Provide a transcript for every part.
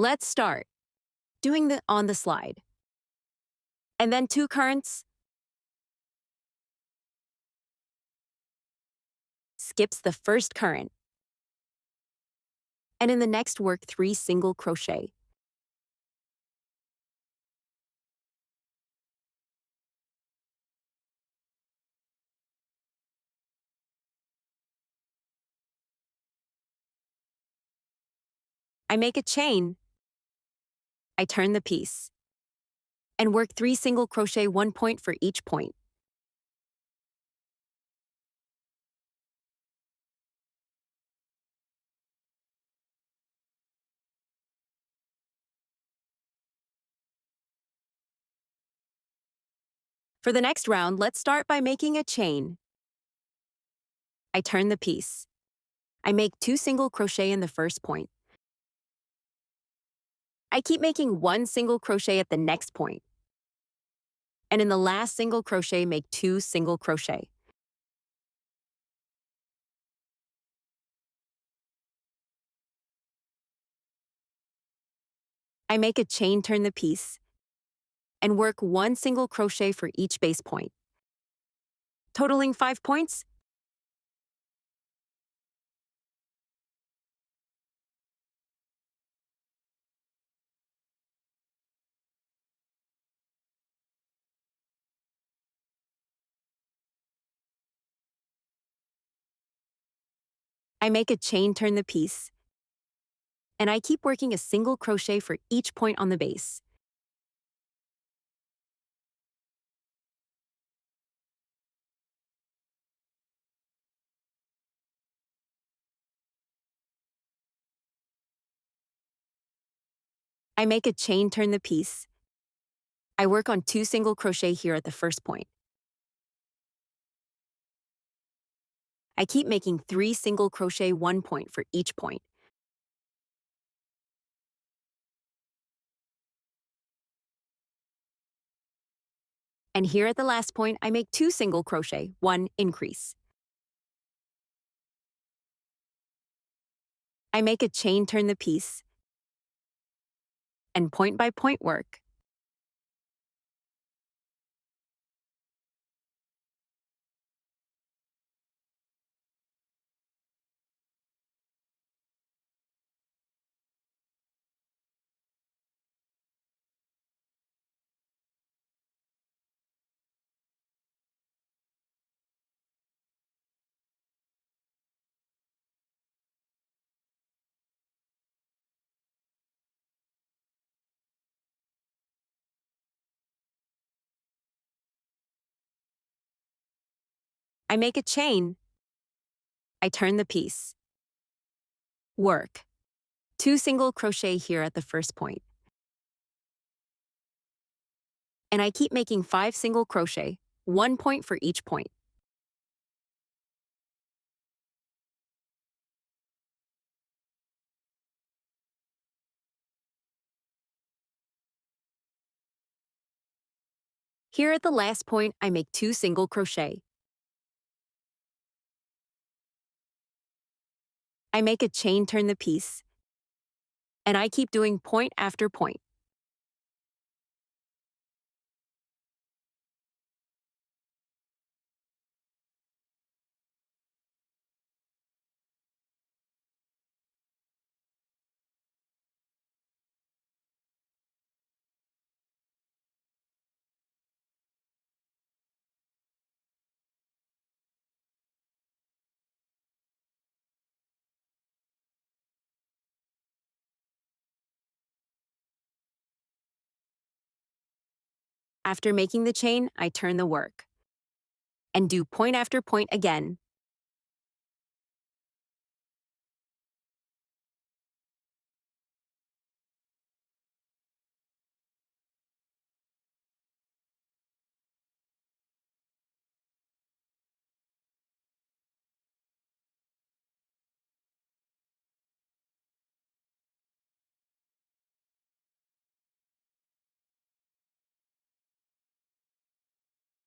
Let's start doing the on the slide. And then 2 currents, skips the first current. And in the next work 3 single crochet. I make a chain. I turn the piece and work 3 single crochet 1 point for each point. For the next round, let's start by making a chain. I turn the piece. I make 2 single crochet in the first point. I keep making 1 single crochet at the next point. And in the last single crochet, make 2 single crochet. I make a chain, turn the piece, and work 1 single crochet for each base point. Totaling 5 points. I make a chain, turn the piece, and I keep working a single crochet for each point on the base. I make a chain, turn the piece. I work on 2 single crochet here at the first point. I keep making 3 single crochet 1 point for each point. And here at the last point, I make 2 single crochet, 1 increase. I make a chain, turn the piece, and point by point work. I make a chain. I turn the piece. Work. 2 single crochet here at the first point. And I keep making 5 single crochet, 1 point for each point. Here at the last point, I make 2 single crochet. I make a chain, turn the piece, and I keep doing point after point. After making the chain, I turn the work and do point after point again.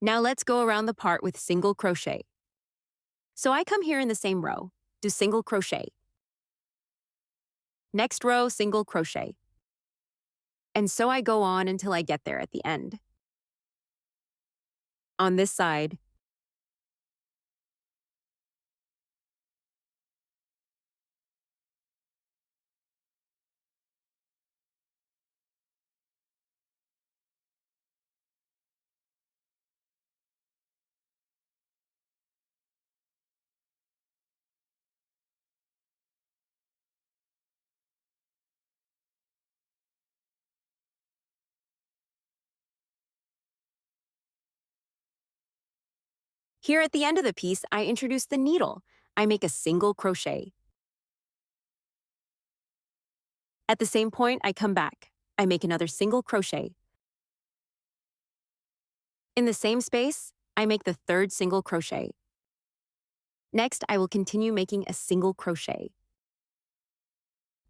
Now let's go around the part with single crochet. So I come here in the same row, do single crochet. Next row, single crochet. And so I go on until I get there at the end. On this side, here at the end of the piece, I introduce the needle. I make a single crochet. At the same point, I come back. I make another single crochet. In the same space, I make the third single crochet. Next, I will continue making a single crochet.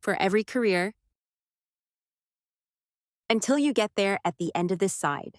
For every career, until you get there at the end of this side.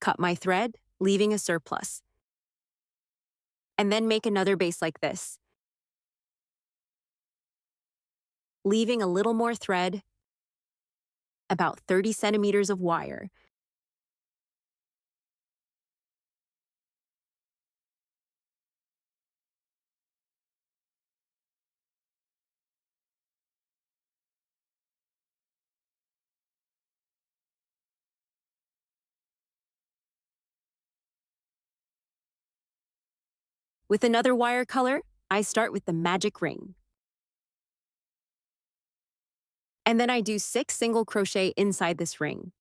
Cut my thread, leaving a surplus. And then make another base like this, leaving a little more thread, about 30 centimeters of wire. With another wire color, I start with the magic ring. And then I do 6 single crochet inside this ring.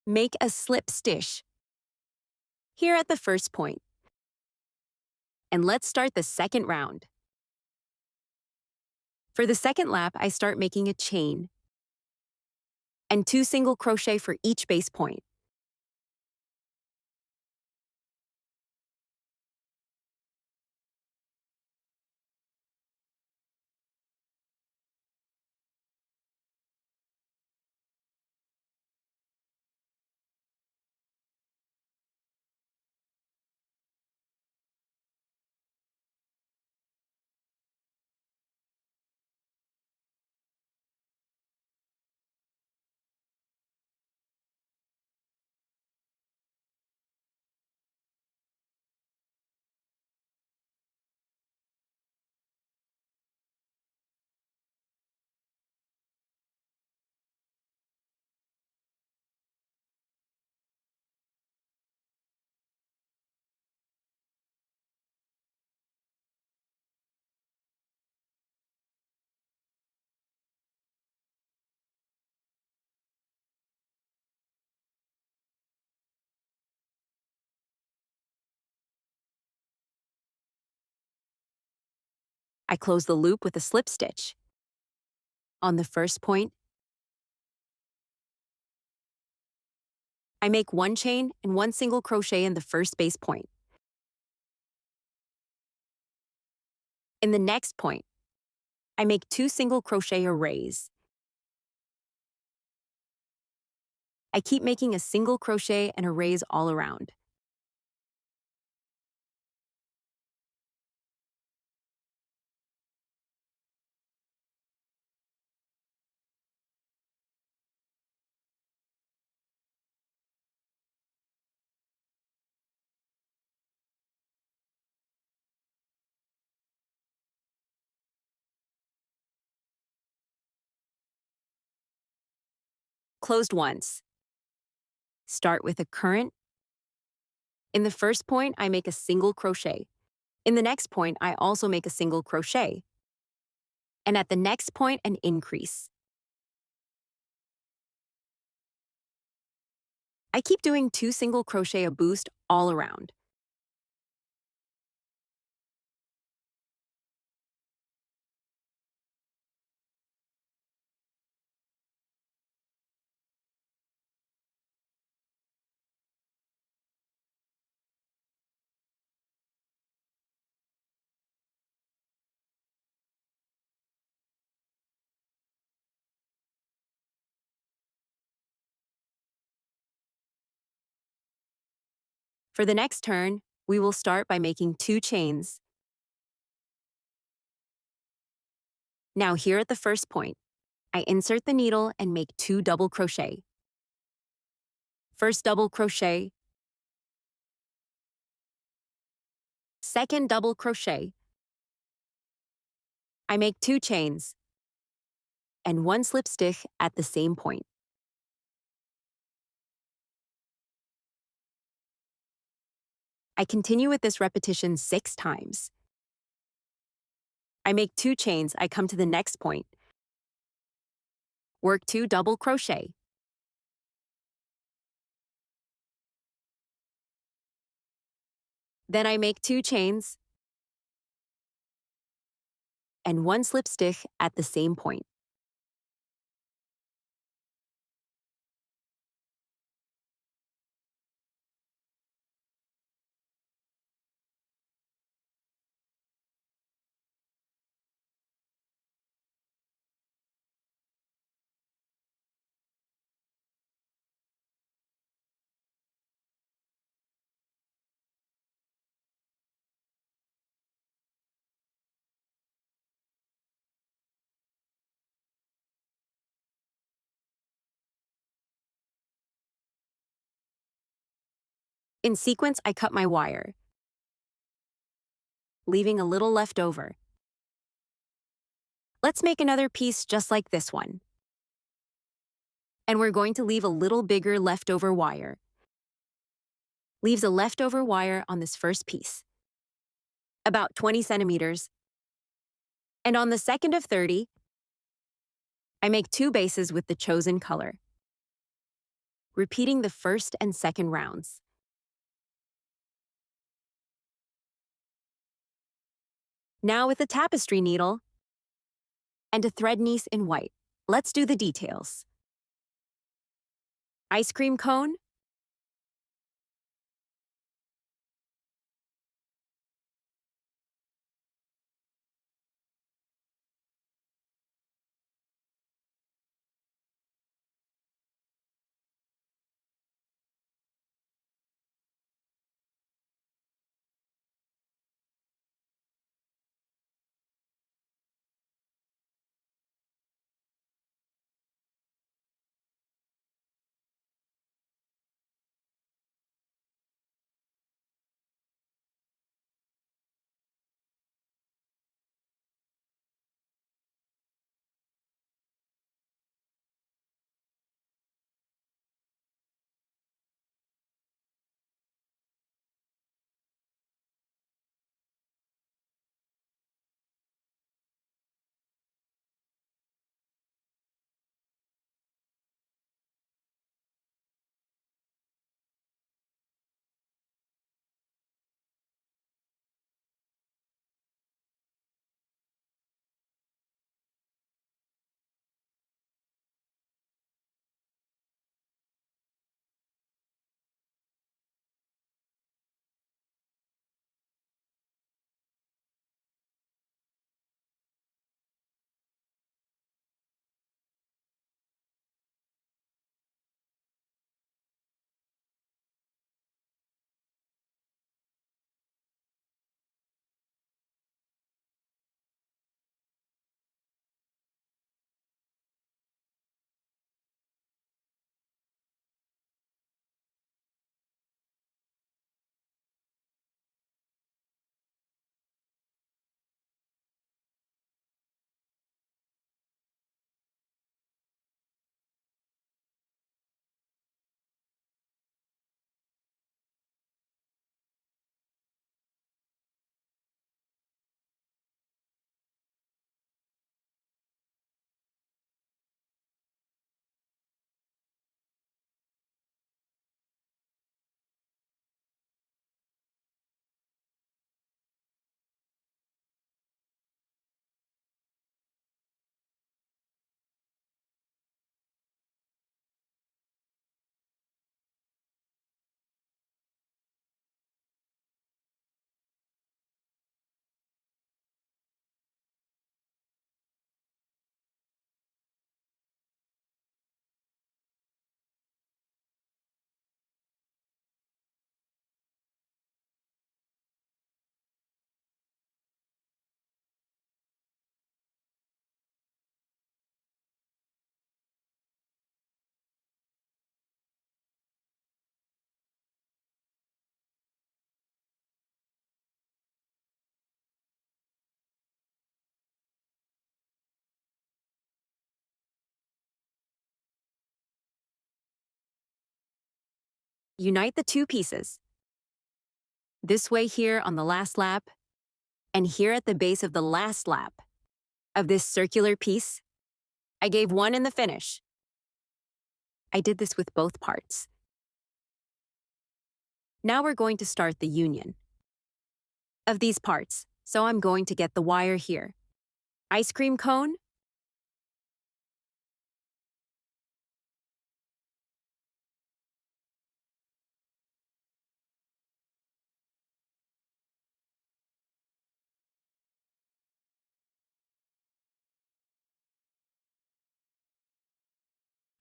Make a slip stitch here at the first point. And let's start the second round. For the second lap, I start making a chain and 2 single crochet for each base point. I close the loop with a slip stitch. On the first point, I make 1 chain and 1 single crochet in the first base point. In the next point, I make 2 single crochet arrays. I keep making a single crochet and arrays all around. closed once. Start with a current. In the first point, I make a single crochet. In the next point, I also make a single crochet. And at the next point, an increase. I keep doing 2 single crochet a boost all around. For the next turn, we will start by making 2 chains. Now here at the first point, I insert the needle and make 2 double crochet. First double crochet, second double crochet. I make 2 chains and 1 slip stitch at the same point. I continue with this repetition 6 times. I make 2 chains, I come to the next point. Work 2 double crochet. Then I make 2 chains and 1 slip stitch at the same point. In sequence, I cut my wire, leaving a little left over. Let's make another piece just like this one. And we're going to leave a little bigger leftover wire. Leaves a leftover wire on this first piece, about 20 centimeters. And on the second of 30, I make 2 bases with the chosen color, repeating the first and second rounds. Now with a tapestry needle and a thread niece in white, let's do the details. Ice cream cone, unite the two pieces. This way here on the last lap, and here at the base of the last lap of this circular piece. I gave one in the finish. I did this with both parts. Now we're going to start the union of these parts, so I'm going to get the wire here. Ice cream cone.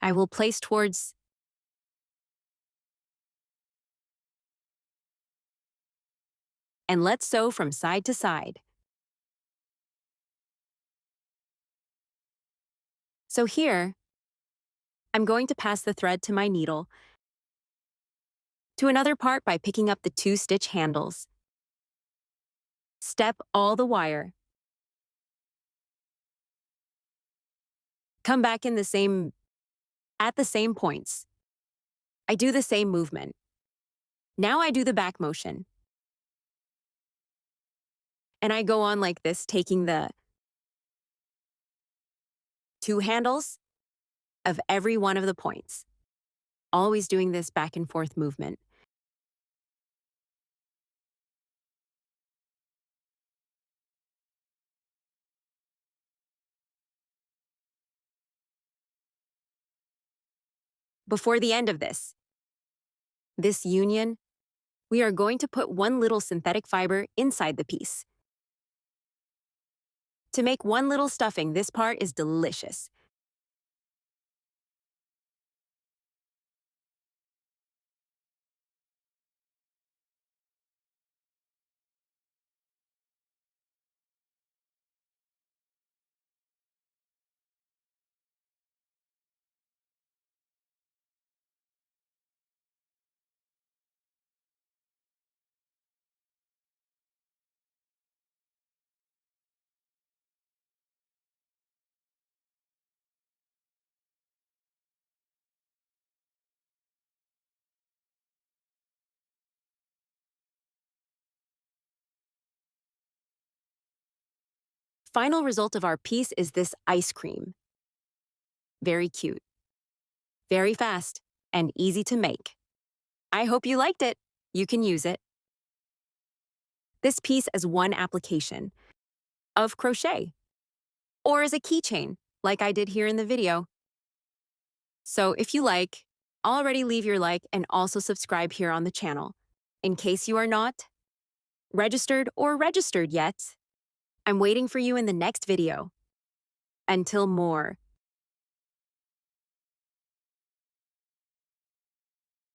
I will place towards and let's sew from side to side. So here, I'm going to pass the thread to my needle to another part by picking up the 2 stitch handles. Step all the wire. Come back at the same points. I do the same movement. Now I do the back motion. And I go on like this, taking the 2 handles of every one of the points. Always doing this back and forth movement. Before the end of this union, we are going to put one little synthetic fiber inside the piece. To make one little stuffing, this part is delicious. Final result of our piece is this ice cream. Very cute, very fast, and easy to make. I hope you liked it. You can use it. This piece as one application of crochet, or as a keychain, like I did here in the video. So if you like, already leave your like and also subscribe here on the channel. In case you are not registered yet, I'm waiting for you in the next video. Until more